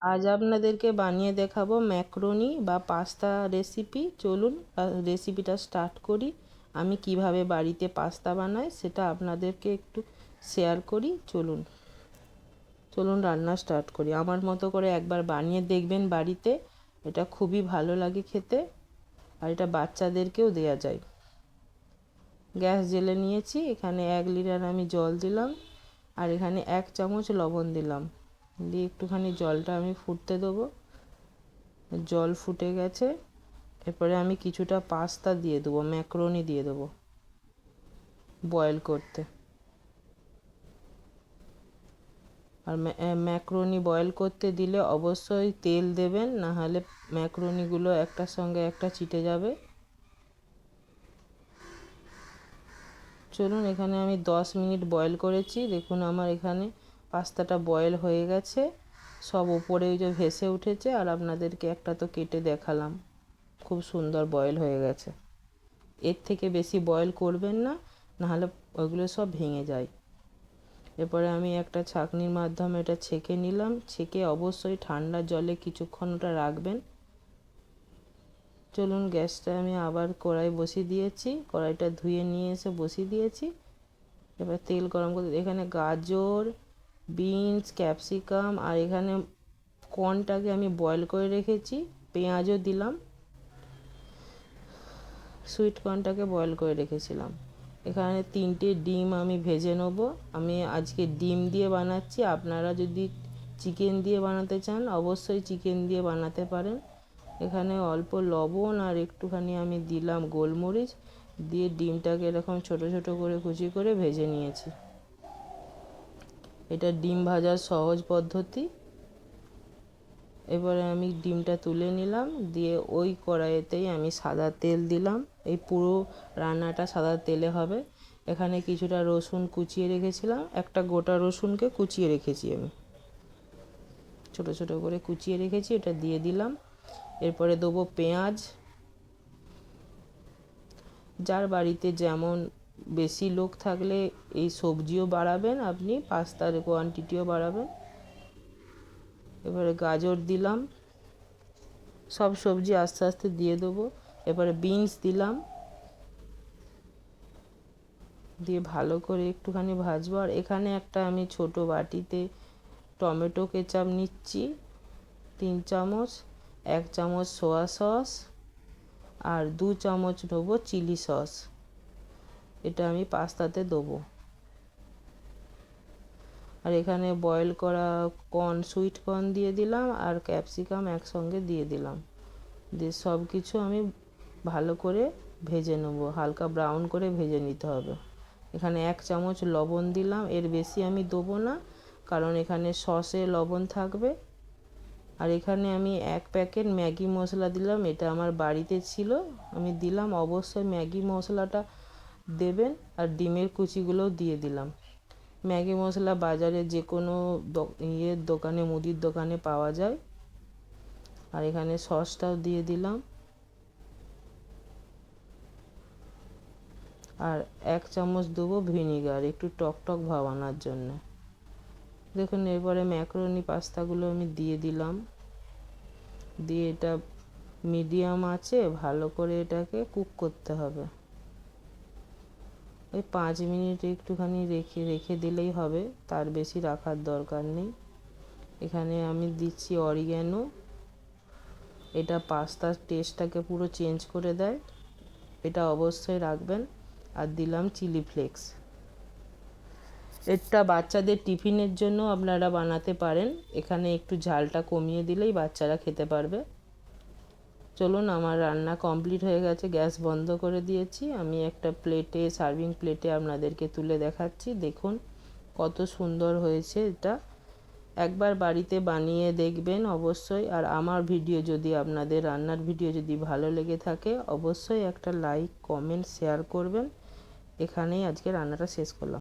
আজ আপনাদেরকে বানিয়ে দেখাবো ম্যাক্রোনি বা পাস্তা রেসিপি। চলুন রেসিপিটা স্টার্ট করি। আমি কিভাবে বাড়িতে পাস্তা বানাই সেটা আপনাদেরকে একটু শেয়ার করি। চলুন রান্না স্টার্ট করি। আমার মতো করে একবার বানিয়ে দেখবেন বাড়িতে, এটা খুবই ভালো লাগে খেতে, আর এটা বাচ্চাদেরকেও দেওয়া যায়। গ্যাস জ্বেলে নিয়েছি, এখানে 1 লিটার আমি জল দিলাম, আর এখানে 1 চামচ লবণ দিলাম। দিয়ে একটুখানি জলটা আমি ফুটতে দেবো। জল ফুটে গেছে, এরপরে আমি কিছুটা পাস্তা দিয়ে দেবো, ম্যাক্রোনি দিয়ে দেবো বয়েল করতে। আর ম্যাক্রোনি বয়েল করতে দিলে অবশ্যই তেল দেবেন, না হলে ম্যাক্রোনিগুলো একটার সঙ্গে একটা চিটে যাবে। চলুন, এখানে আমি 10 মিনিট বয়েল করেছি। দেখুন আমার এখানে পাস্তাটা বয়েল হয়ে গেছে, সব উপরে ওই যে ভেসে উঠেছে, আর আপনাদেরকে একটা তো কেটে দেখালাম। খুব সুন্দর বয়েল হয়ে গেছে। এর থেকে বেশি বয়েল করবেন না, নাহলে ওইগুলো সব ভেঙে যায়। এরপরে আমি একটা ছাঁকনির মাধ্যমে এটা ছেঁকে নিলাম। ছেঁকে অবশ্যই ঠান্ডা জলে কিছুক্ষণ ওটা রাখবেন। চলুন, গ্যাসটা আমি আবার কড়াই বসিয়ে দিয়েছি, কড়াইটা ধুয়ে নিয়ে এসে বসিয়ে দিয়েছি। এবার তেল গরম করে এখানে গাজর, বিনস, ক্যাপসিকাম, আর এখানে কর্নটাকে আমি বয়েল করে রেখেছি। পেঁয়াজও দিলাম, সুইট কর্নটাকে বয়েল করে রেখেছিলাম। এখানে 3টে ডিম আমি ভেজে নেব। আমি আজকে ডিম দিয়ে বানাচ্ছি। আপনারা যদি চিকেন দিয়ে বানাতে চান অবশ্যই চিকেন দিয়ে বানাতে পারেন। এখানে অল্প লবণ আর একটুখানি আমি দিলাম গোলমরিচ, দিয়ে ডিমটাকে এরকম ছোট ছোট করে কুচি করে ভেজে নিয়েছি। এটা ডিম ভাজার সহজ পদ্ধতি। এবারে আমি ডিমটা তুলে নিলাম, দিয়ে ওই কড়াইতেই আমি সাদা তেল দিলাম। এই পুরো রান্নাটা সাদা তেলে হবে। এখানে কিছুটা রসুন কুচিয়ে রেখেছিলাম, একটা গোটা রসুনকে কুচিয়ে রেখেছি আমি, ছোট ছোট করে কুচিয়ে রেখেছি, এটা দিয়ে দিলাম। এরপরে দেবো পেঁয়াজ। যার বাড়িতে যেমন বেশি লোক থাকলে এই সবজিও বাড়াবেন, আপনি পাস্তার কোয়ান্টিটিও বাড়াবেন। এবারে গাজর দিলাম, সব সবজি আস্তে আস্তে দিয়ে দেবো। এবারে বিনস দিলাম, দিয়ে ভালো করে একটুখানি ভাজবো। আর এখানে একটা আমি ছোট বাটিতে টমেটো কেচাপ নিচ্ছি 3 চামচ, 1 চামচ সোয়া সস, আর 2 চামচ নেবো চিলি সস। এটা আমি পাস্তাতে দেবো। আর এখানে বয়েল করা কর্ন, সুইট কর্ন দিয়ে দিলাম, আর ক্যাপসিকাম একসঙ্গে দিয়ে দিলাম। দিয়ে সব কিছু আমি ভালো করে ভেজে নেবো, হালকা ব্রাউন করে ভেজে নিতে হবে। এখানে 1 চামচ লবণ দিলাম, এর বেশি আমি দেবো না, কারণ এখানে সসে লবণ থাকবে। আর এখানে আমি 1 প্যাকেট ম্যাগি মশলা দিলাম, এটা আমার বাড়িতে ছিল, আমি দিলাম। অবশ্যই ম্যাগি মশলাটা দেবেন। আর ডিমের কুচিগুলোও দিয়ে দিলাম। ম্যাগি মশলা বাজারে যে কোনো দোকানে, মুদির দোকানে পাওয়া যায়। আর এখানে সসটাও দিয়ে দিলাম, আর 1 চামচ দেবো ভিনিগার, একটু টক টক ভাব আনার জন্য। দেখুন, এরপরে ম্যাকারনি পাস্তাগুলো আমি দিয়ে দিলাম, দিয়ে এটা মিডিয়াম আছে ভালো করে এটাকে কুক করতে হবে। ওই 5 মিনিট একটুখানি রেখে দিলেই হবে, তার বেশি রাখার দরকার নেই। এখানে আমি দিচ্ছি অরিগ্যানো, এটা পাস্তার টেস্টটাকে পুরো চেঞ্জ করে দেয়, এটা অবশ্যই রাখবেন। আর দিলাম চিলি ফ্লেক্স। এটা বাচ্চাদের টিফিনের জন্য আপনারা বানাতে পারেন। এখানে একটু ঝালটা কমিয়ে দিলেই বাচ্চারা খেতে পারবে। চলুন, আমার রান্না কমপ্লিট হয়ে গেছে, গ্যাস বন্ধ করে দিয়েছি। আমি একটা প্লেটে, সার্ভিং প্লেটে আপনাদেরকে তুলে দেখাচ্ছি। দেখুন কত সুন্দর হয়েছে। এটা একবার বাড়িতে বানিয়ে দেখবেন অবশ্যই। আর আমার ভিডিও যদি, আপনাদের রান্নার ভিডিও যদি ভালো লেগে থাকে অবশ্যই একটা লাইক, কমেন্ট, শেয়ার করবেন। এখানেই আজকে রান্নাটা শেষ করলাম।